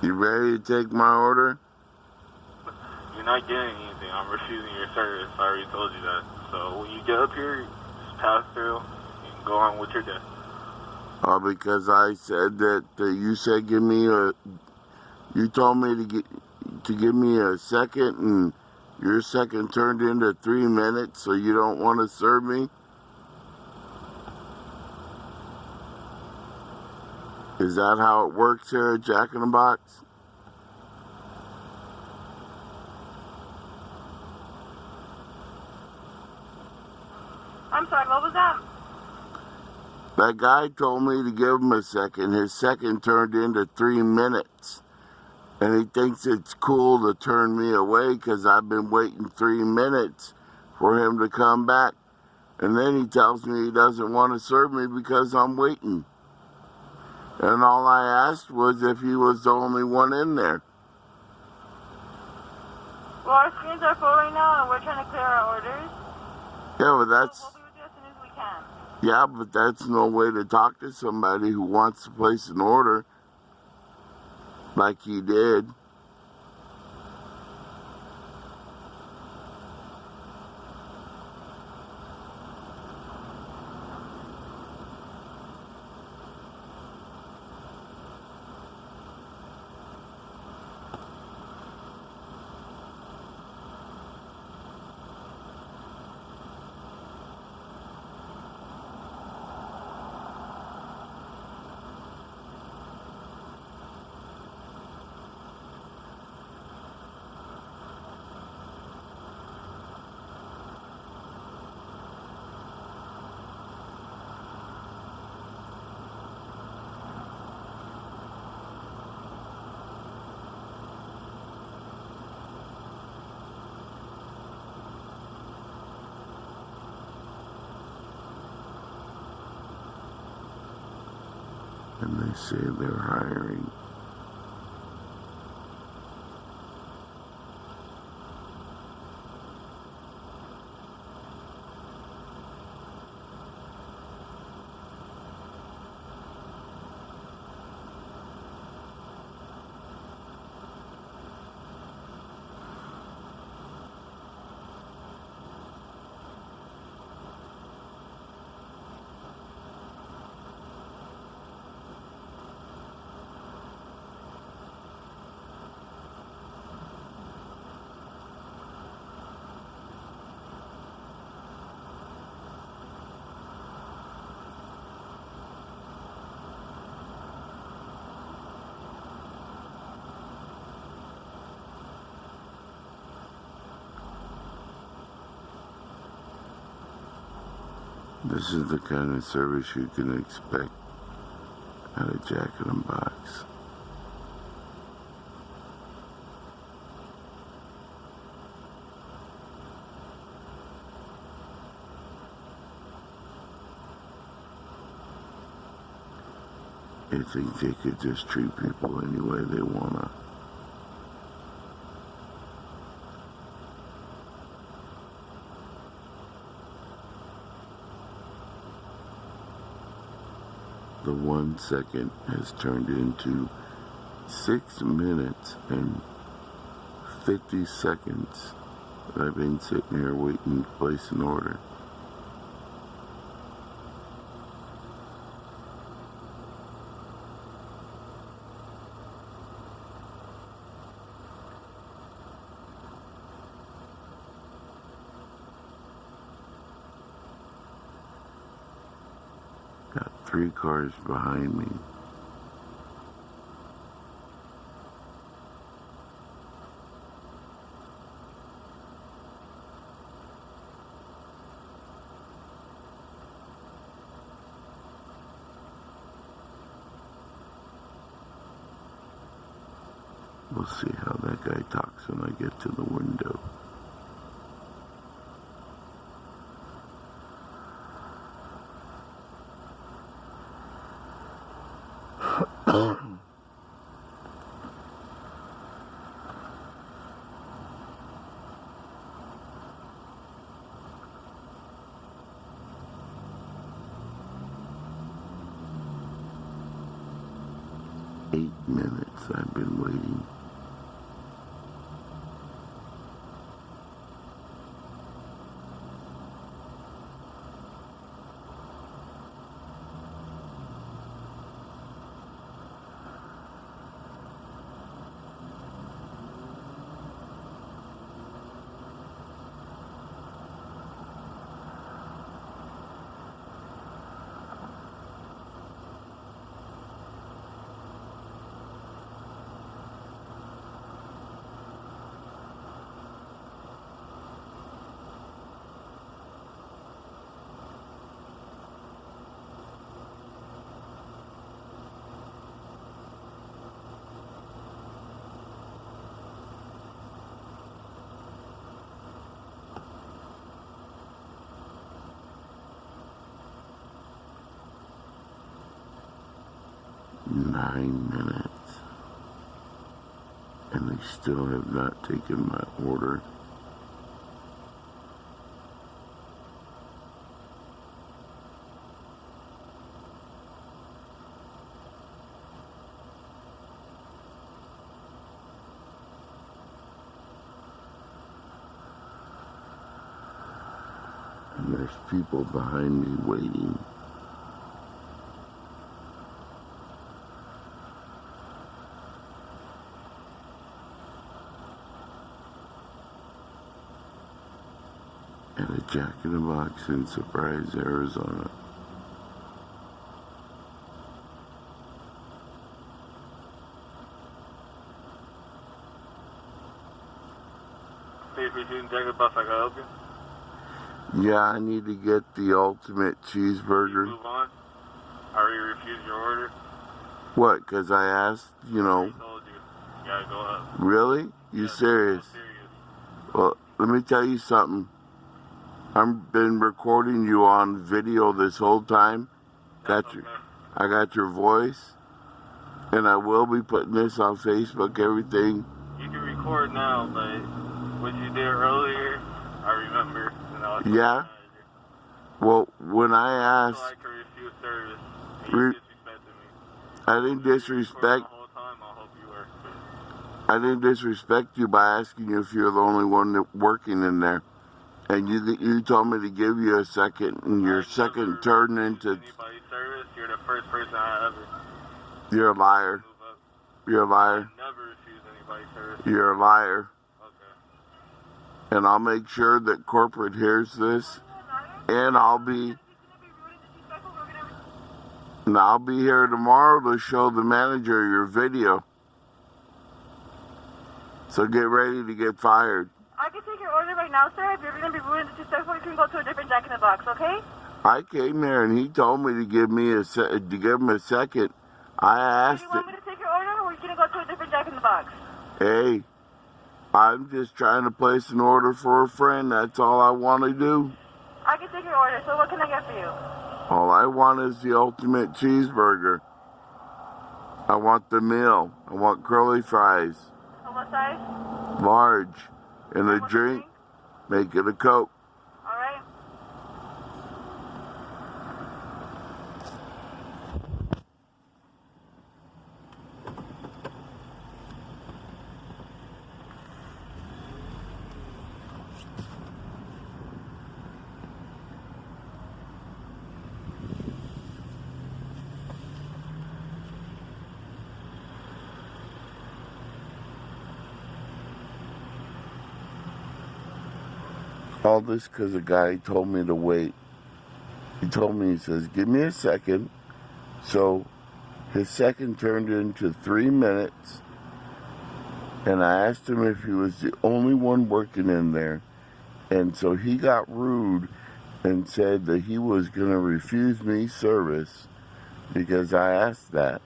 You ready to take my order? You're not getting anything. I'm refusing your service. I already told you that. So when you get up here, just pass through and go on with your day. Oh, because I said that you said you told me to give me a second, and your second turned into 3 minutes, so you don't want to serve me? Is that how it works here at Jack in the Box? I'm sorry, what was that? That guy told me to give him a second. His second turned into 3 minutes. And he thinks it's cool to turn me away because I've been waiting 3 minutes for him to come back. And then he tells me he doesn't want to serve me because I'm waiting. And all I asked was if he was the only one in there. Well, our screens are full right now, and we're trying to clear our orders. Yeah, but that's... So we'll be with you as soon as we can. Yeah, but that's no way to talk to somebody who wants to place an order like he did. And they say they're hiring. This is the kind of service you can expect at a Jack in the Box. They think they could just treat people any way they wanna. The 1 second has turned into 6 minutes and 50 seconds that I've been sitting here waiting to place an order. Got 3 cars behind me. We'll see how that guy talks when I get to the window. 8 minutes I've been waiting. Nine minutes, and they still have not taken my order. And there's people behind me waiting. At a Jack in the Box in Surprise, Arizona. Hey, if you're shooting Jack in the Box, I can help you. Yeah, I need to get the ultimate cheeseburger. Move on. I already refused your order. What? Because I asked, you I know. already told you. You gotta go up. Really? You Yes, serious? I'm serious. Well, let me tell you something. I've been recording you on video this whole time. That's okay. I got your voice, and I will be putting this on Facebook, everything. You can record now, but what you did earlier, I remember. And I was Yeah? Well, when I so asked, I could refuse service. And you disrespected me. I didn't The disrespect, whole time, I'll help you work. I didn't disrespect you by asking you if you're the only one that working in there. And you told me to give you a second, and your second turned into... Anybody service, you're the first person I ever You're a liar. move up. You're a liar. I never refuse anybody service. You're a liar. Okay. And I'll make sure that corporate hears this, and I'll be here tomorrow to show the manager your video. So get ready to get fired. I can take your order right now, sir. If you're going to be rude and disrespectful, you can go to a different Jack in the Box, okay? I came there and he told me to give him a second. I asked Do you want me to take your order, or are you going to go to a different Jack in the Box? Hey, I'm just trying to place an order for a friend. That's all I want to do. I can take your order, so what can I get for you? All I want is the ultimate cheeseburger. I want the meal. I want curly fries. What size? Large. And a What's the drink. Make it a Coke. All right. All this because a guy told me to wait. He told me, he says, give me a second. So his second turned into 3 minutes. And I asked him if he was the only one working in there. And so he got rude and said that he was going to refuse me service because I asked that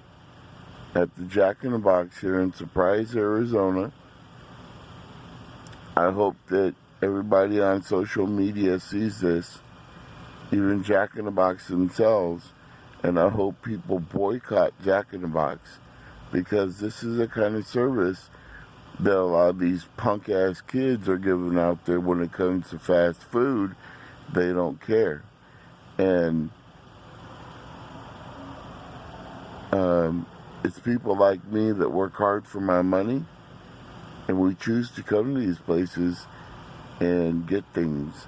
at the Jack in the Box here in Surprise, Arizona. I hope that everybody on social media sees this, even Jack in the Box themselves, and I hope people boycott Jack in the Box because this is the kind of service that a lot of these punk-ass kids are giving out there when it comes to fast food. They don't care. And It's people like me that work hard for my money, and we choose to come to these places and get things.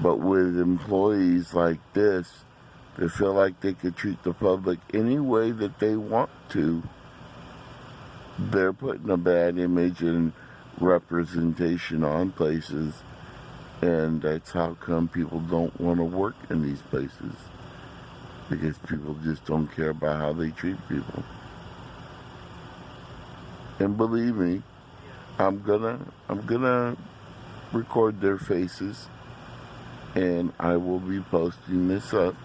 But with employees like this, they feel like they could treat the public any way that they want to. They're putting a bad image and representation on places, and that's how come people don't want to work in these places, because people just don't care about how they treat people. And believe me, I'm gonna record their faces, and I will be posting this up.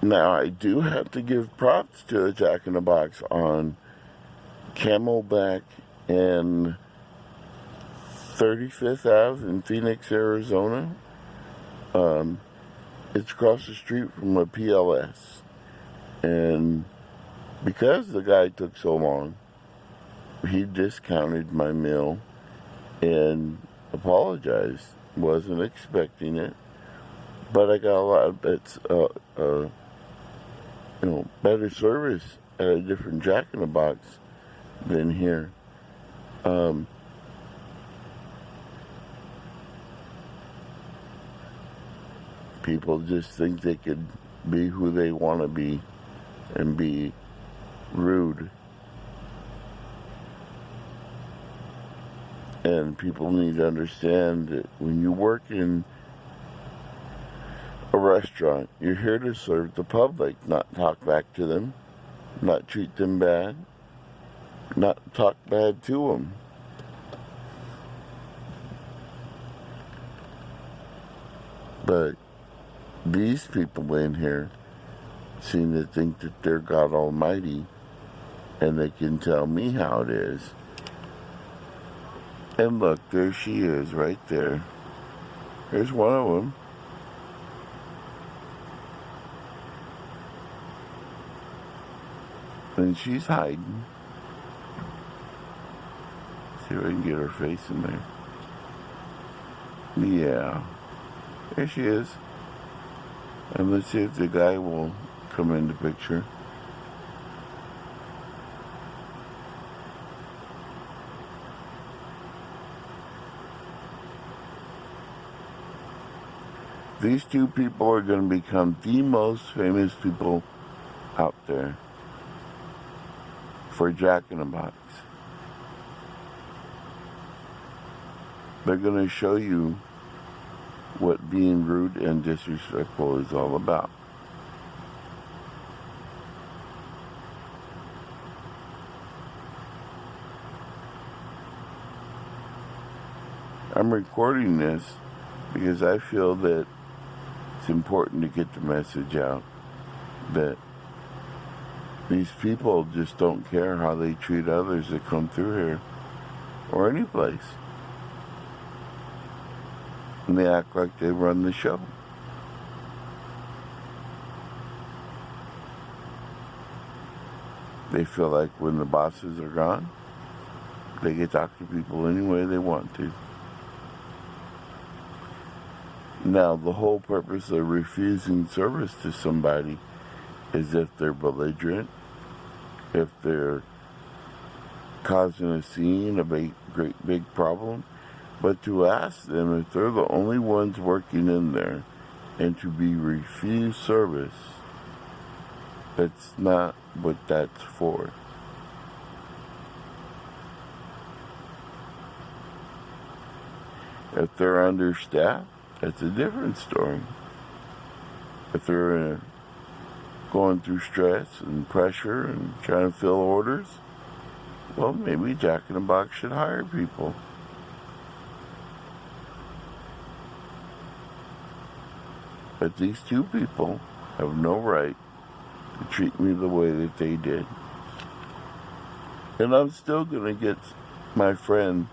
Now, I do have to give props to a Jack in the Box on Camelback and 35th Ave in Phoenix, Arizona. It's across the street from a PLS. And because the guy took so long, he discounted my meal and apologized. Wasn't expecting it. But I got a lot of bits, better service at a different Jack in the Box than here. People just think they could be who they want to be and be rude. And people need to understand that when you work in a restaurant, you're here to serve the public, not talk back to them, not treat them bad, not talk bad to them. But these people in here seem to think that they're God Almighty and they can tell me how it is. And look, there she is right there. Here's one of them. And she's hiding. See if I can get her face in there. Yeah. There she is. And let's see if the guy will come in the picture. These two people are going to become the most famous people out there for Jack in the Box. They're going to show you what being rude and disrespectful is all about. I'm recording this because I feel that it's important to get the message out that these people just don't care how they treat others that come through here or any place. And they act like they run the show. They feel like when the bosses are gone, they can talk to people any way they want to. Now, the whole purpose of refusing service to somebody is if they're belligerent, if they're causing a scene, a great big problem, but to ask them if they're the only ones working in there and to be refused service, that's not what that's for. If they're understaffed, that's a different story. If they're going through stress and pressure and trying to fill orders, well, maybe Jack in the Box should hire people. But these two people have no right to treat me the way that they did. And I'm still going to get my friend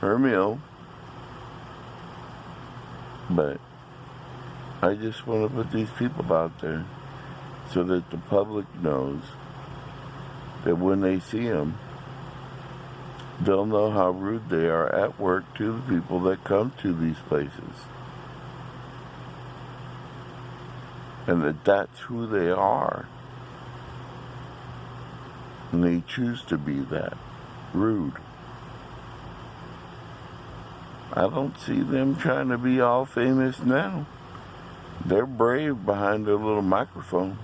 her meal. But I just want to put these people out there so that the public knows that when they see them, they'll know how rude they are at work to the people that come to these places. And that that's who they are. And they choose to be that, rude. I don't see them trying to be all famous now. They're brave behind their little microphone.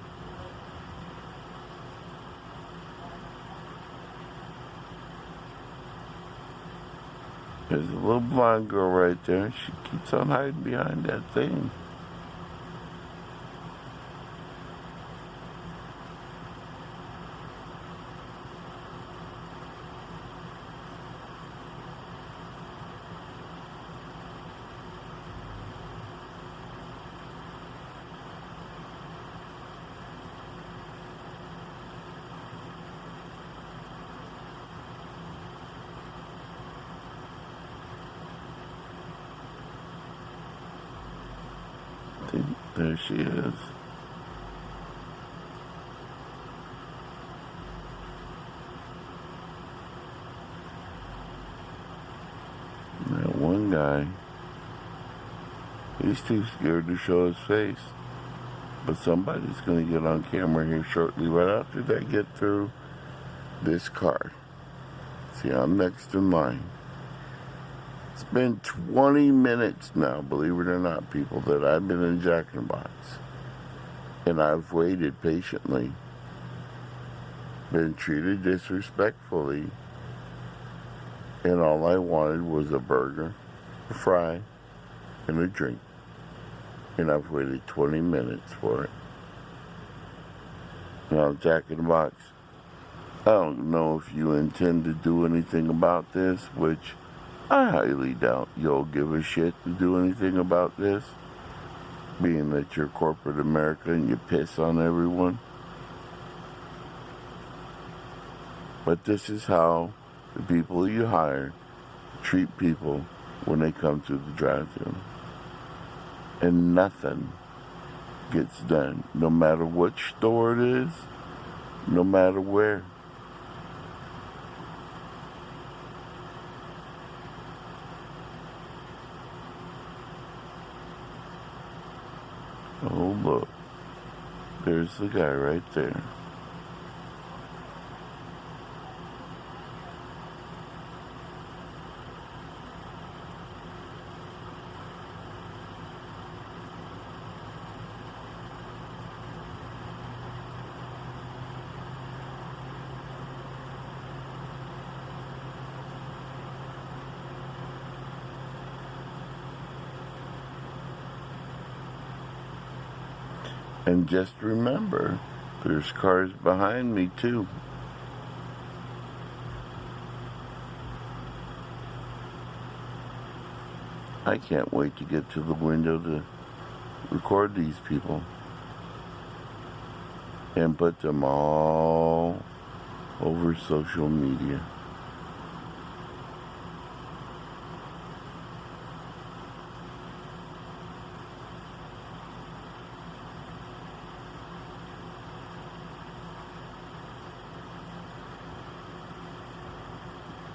There's a little blonde girl right there. She keeps on hiding behind that thing. There she is. That one guy, he's too scared to show his face. But somebody's going to get on camera here shortly, right after they get through this car. See, I'm next in line. It's been 20 minutes now, believe it or not, people, that I've been in Jack in the Box. And I've waited patiently. Been treated disrespectfully. And all I wanted was a burger, a fry, and a drink. And I've waited 20 minutes for it. Now, Jack in the Box, I don't know if you intend to do anything about this, which I highly doubt you'll give a shit to do anything about this, being that you're corporate America and you piss on everyone. But this is how the people you hire treat people when they come to the drive-thru. And nothing gets done, no matter which store it is, no matter where. Oh, look. There's the guy right there. And just remember, there's cars behind me too. I can't wait to get to the window to record these people and put them all over social media.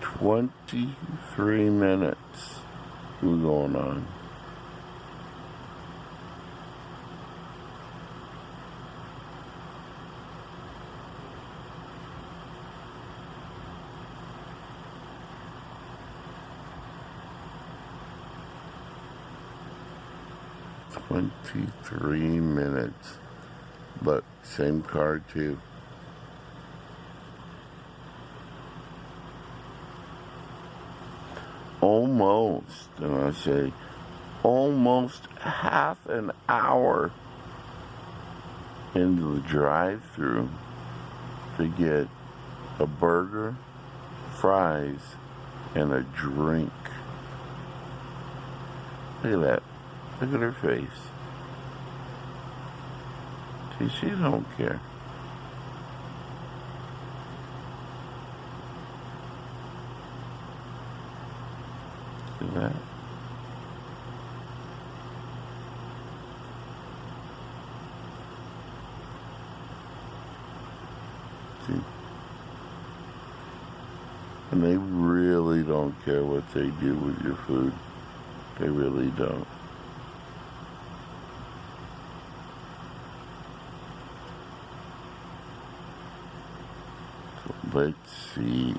"23 minutes we're going on. "23 minutes. Look, same car too. Almost, and I say almost half an hour into the drive-thru to get a burger, fries, and a drink. Look at that. Look at her face. See, she don't care. See that? See? And they really don't care what they do with your food. They really don't. So let's see.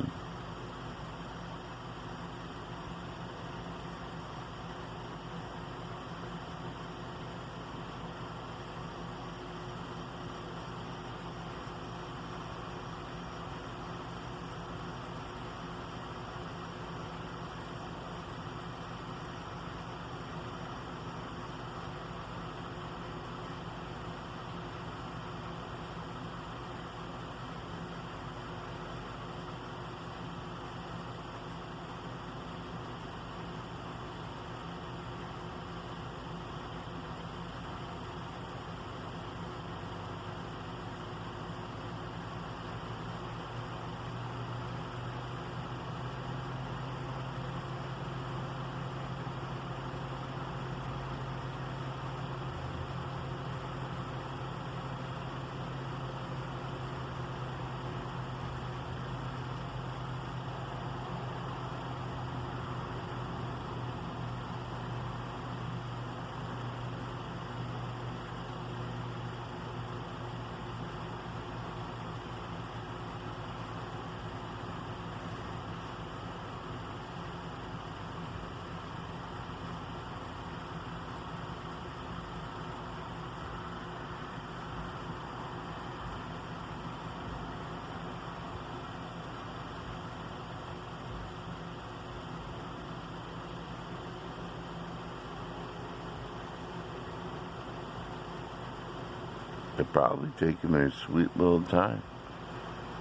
They're probably taking their sweet little time,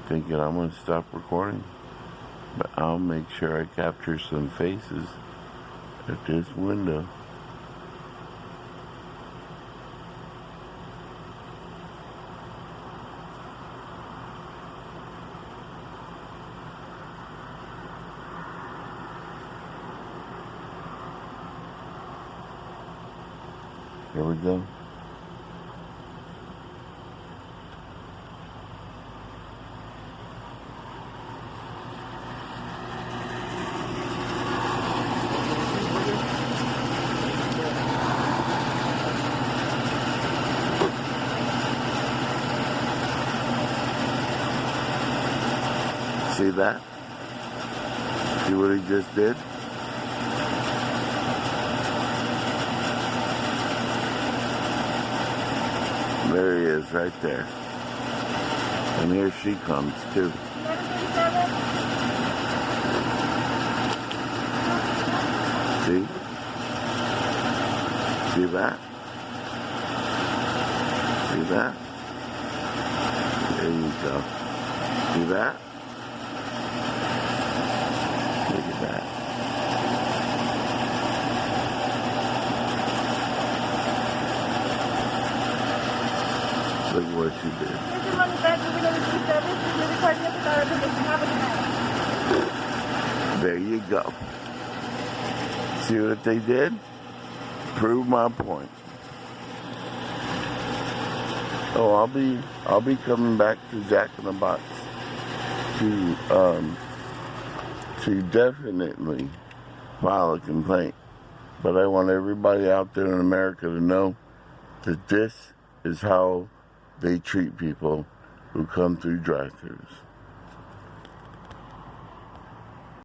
thinking I'm going to stop recording. But I'll make sure I capture some faces at this window. Here we go. See that? See what he just did? There he is, right there. And here she comes, too. See? See that? See that? There you go. See that? Look at that. Look what she did. There you go. See what they did? Prove my point. Oh, I'll be coming back to Jack in the Box to definitely file a complaint. But I want everybody out there in America to know that this is how they treat people who come through drive-thrus.